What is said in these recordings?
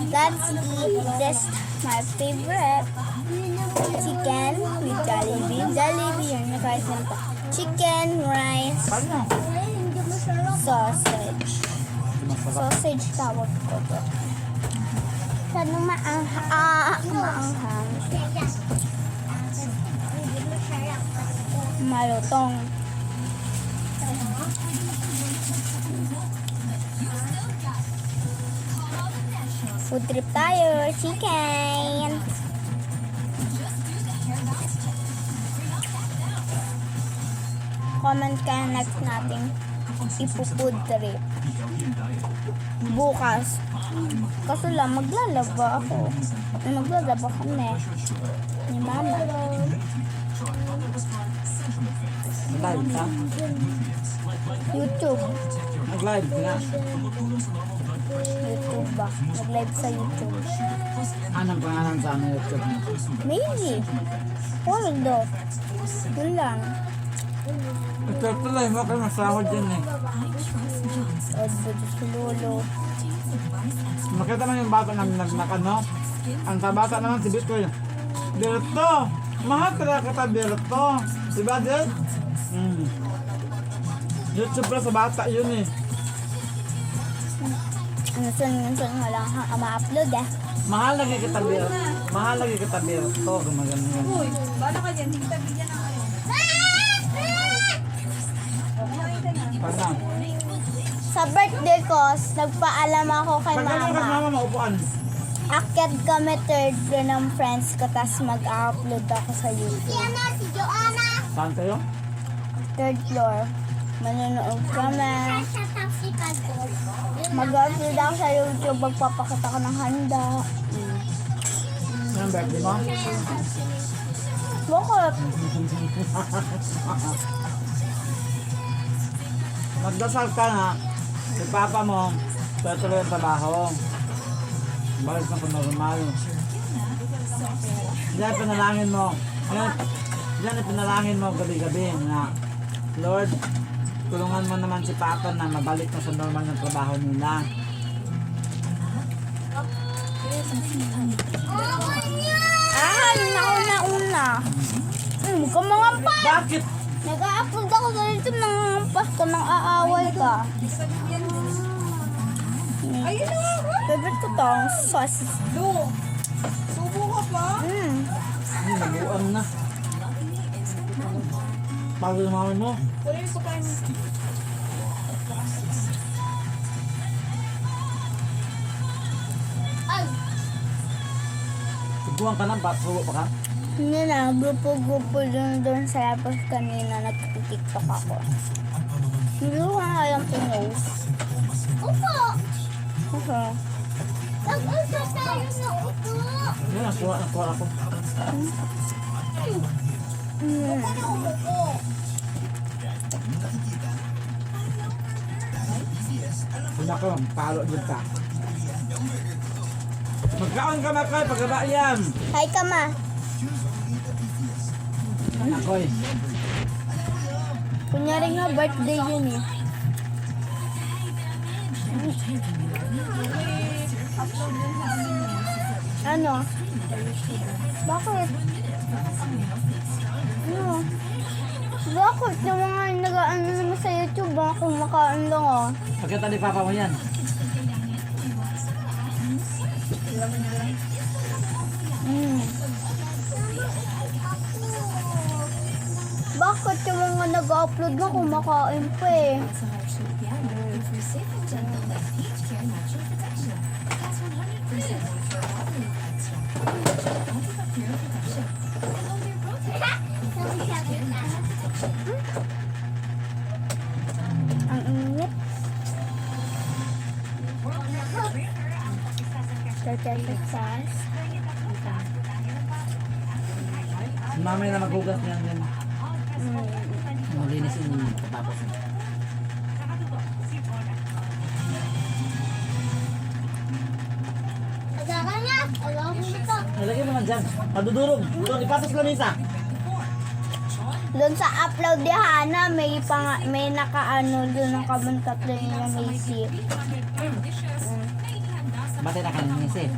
Let's eat this. My favorite. Chicken with Jollibee. Jollibee yun. Nakaisa nito. Chicken, rice, sausage. Sausage tawag ko to. Sanong maanghang. Malutong. Food trip tayo. Chicken. Comment kayo next natin ipo-food trip. Bukas. Kaso lang, maglalaba ako. Maglalaba kami. Ni mama. Live ka? YouTube. Nag-live ka? YouTube ba? Nag-live sa YouTube. Anong pangalan sa ano YouTube mo? Maybe. Poldo. Yun lang. Ito tuloy mo kayo masahod dyan eh. Odo, Diyos lolo. Makita mo yung bata namin nagnak-ano? Ang tabata naman si Bitoy. Berto! Mahal talaga kita Berto. Diba din? YouTube pa sa bata yun eh. Minsan nga lang ma-upload eh. Mahal lagi kita Berto. Mahal lagi kita Berto. Gumagano. Uy, bala ka dyan, hindi tabi dyan ang ano. Pagna. Sa birthday ko, nagpaalam ako kay Pagkano ka mama. mama maupuan? Akyat kami third floor ng friends ko, tapos mag-upload ako sa YouTube. Si Joanna! Saan kayo? Third floor. Manonood kami. Mag-upload ako sa YouTube, magpapakita ko ng handa. Anong birthday mo? Bakit? Magdasal ka na. Si papa mo, tuloy ang trabaho. Balik na sa normal. Diyan pinalangin mo. Diyan pinalangin mo gabi-gabi na Lord, tulungan mo naman si papa na mabalik na sa normal ng trabaho nila. Nauna. Huwag ka mga pa! Bakit? Nag-upload ako sa YouTube ng pasto ng aaway ka. Ayun na nga! Favorite ko tong sauce. Lo! Subo ka pa? Nabuan na. Pagod yung mami mo. Wala yung pagkain mo. Tuguan ka na, subo pa ka. Hindi na, grupo-grupo doon sa labas kanina, nag-tiktok ako. Hindi ko nga alam pinost. Upo! Okay. Nag-usa tayo na upo! Yan, nakuha ako. Nako, palo dyan ka. Magkaon ka Makoy, pagkaba yan. Hi ka ma! Makoy. Kunyari nga birthday yun eh. Ano? Bakit? Ano? Bakit? Yung mga nag-ano naman sa YouTube, baka kumakain lang oh. Pagkita ni papa mo yan. Bakit yung mga nag-upload na kumakain pa eh? Ang init. Sauce. Mamay na maghugas niyan din. Malinis yung katapos. Nalagay mo man dyan. Madudurog. Doon, ipasok sa lamisa. Doon sa upload ni Hana, may nakaano doon ng kabang tatlo yung Macy. Bati na kayo ni Sip.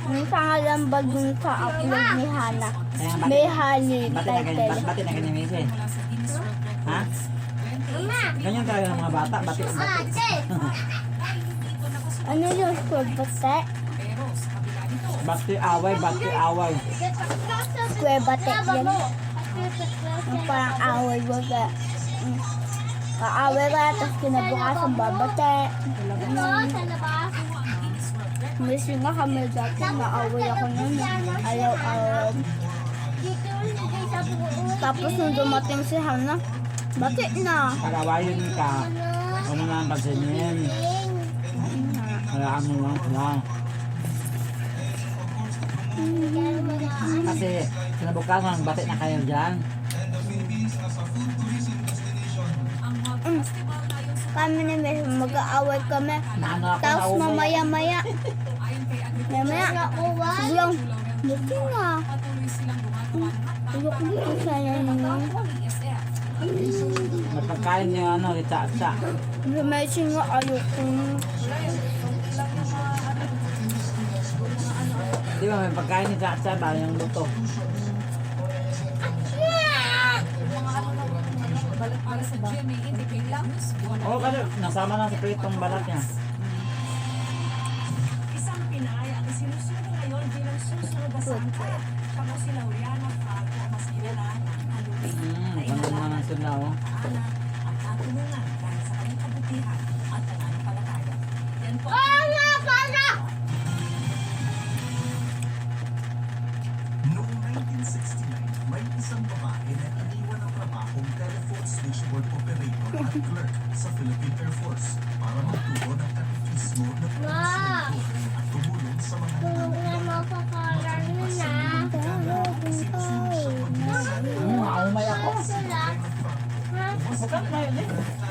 Yung pangalan ba dun sa upload ni Hana? Kaya nga, May Hali bati na kayo, title. bati na kayo ni Missy. Ha? Ganyan talaga ng mga bata, bati. Ano yung square bate? Bati away, bati away. Square bate yan. Yung parang away baga. Kaaway ka, tapos kinabukasan babate. Miss nga kami dati, naaway ako nun. Ayaw-ayaw. Tapos nung dumating si Hana, bati na. Pag-awayin ka, huwag mo na ang pansinin. Hayaan mo lang sila. Kasi kinabukasan, bati na kayo dyan. Kami ni Miss, mag-aaway kami. Naano ako Tapos na mamaya-maya, biglang, bati na. Ayok dito sana ninyo. May pagkain niya ano, litsa-tsa. May singa ayok ko. Di ba may pagkain ni Tsa-tsa tayo yung luto. Oo, kasi nasama na sa pritong balat niya. Isang Pinay ang isinusuno ngayon bilang susunod na sangka. Kamo si Lauriana Fago, mas kilala ng Halloween. Ganun naman ang sunda, oh. Ana ang natulungan dahil sa kanyang kabutihan at pananampalataya. Yan po Noong 1969, may isang babae na iniwan ang trabahong telephone switchboard operator at clerk sa Philippine Air Force para magturo ng katekismo na pagkasunod at tumulong sa mga Umay ako. Huwag ka na yun eh.